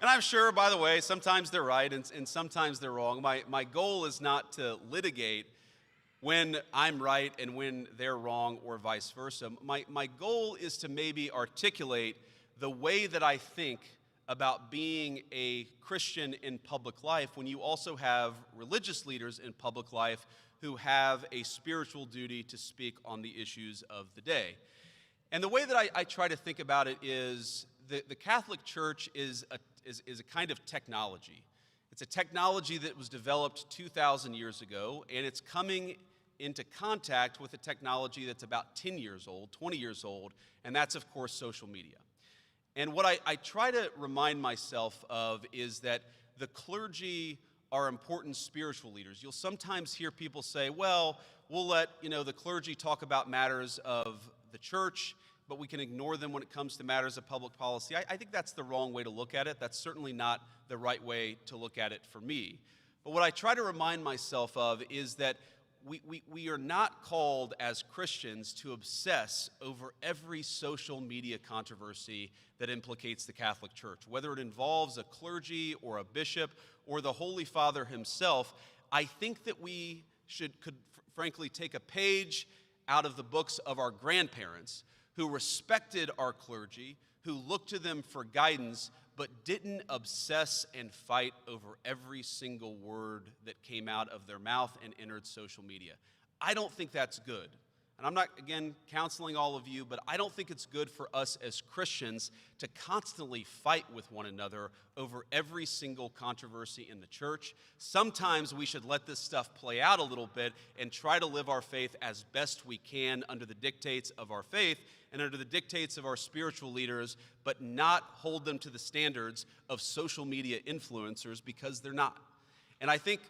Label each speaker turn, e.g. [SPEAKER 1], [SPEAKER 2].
[SPEAKER 1] And I'm sure, by the way, sometimes they're right and sometimes they're wrong. My goal is not to litigate when I'm right and when they're wrong or vice versa. My goal is to maybe articulate the way that I think about being a Christian in public life when you also have religious leaders in public life who have a spiritual duty to speak on the issues of the day. And the way that I try to think about it is the Catholic Church is a kind of technology. It's a technology that was developed 2,000 years ago, and it's coming into contact with a technology that's about 10 years old, 20 years old, and that's, of course, social media. And what I try to remind myself of is that the clergy are important spiritual leaders. You'll sometimes hear people say, well, we'll let the clergy talk about matters of the church, but we can ignore them when it comes to matters of public policy. I think that's the wrong way to look at it. That's certainly not the right way to look at it for me. But what I try to remind myself of is that we are not called as Christians to obsess over every social media controversy that implicates the Catholic Church. Whether it involves a clergy or a bishop or the Holy Father himself, I think that we could frankly take a page out of the books of our grandparents who respected our clergy, who looked to them for guidance, but didn't obsess and fight over every single word that came out of their mouth and entered social media. I don't think that's good. And I'm not, again, counseling all of you, but I don't think it's good for us as Christians to constantly fight with one another over every single controversy in the church. Sometimes we should let this stuff play out a little bit and try to live our faith as best we can under the dictates of our faith and under the dictates of our spiritual leaders, but not hold them to the standards of social media influencers because they're not. And I think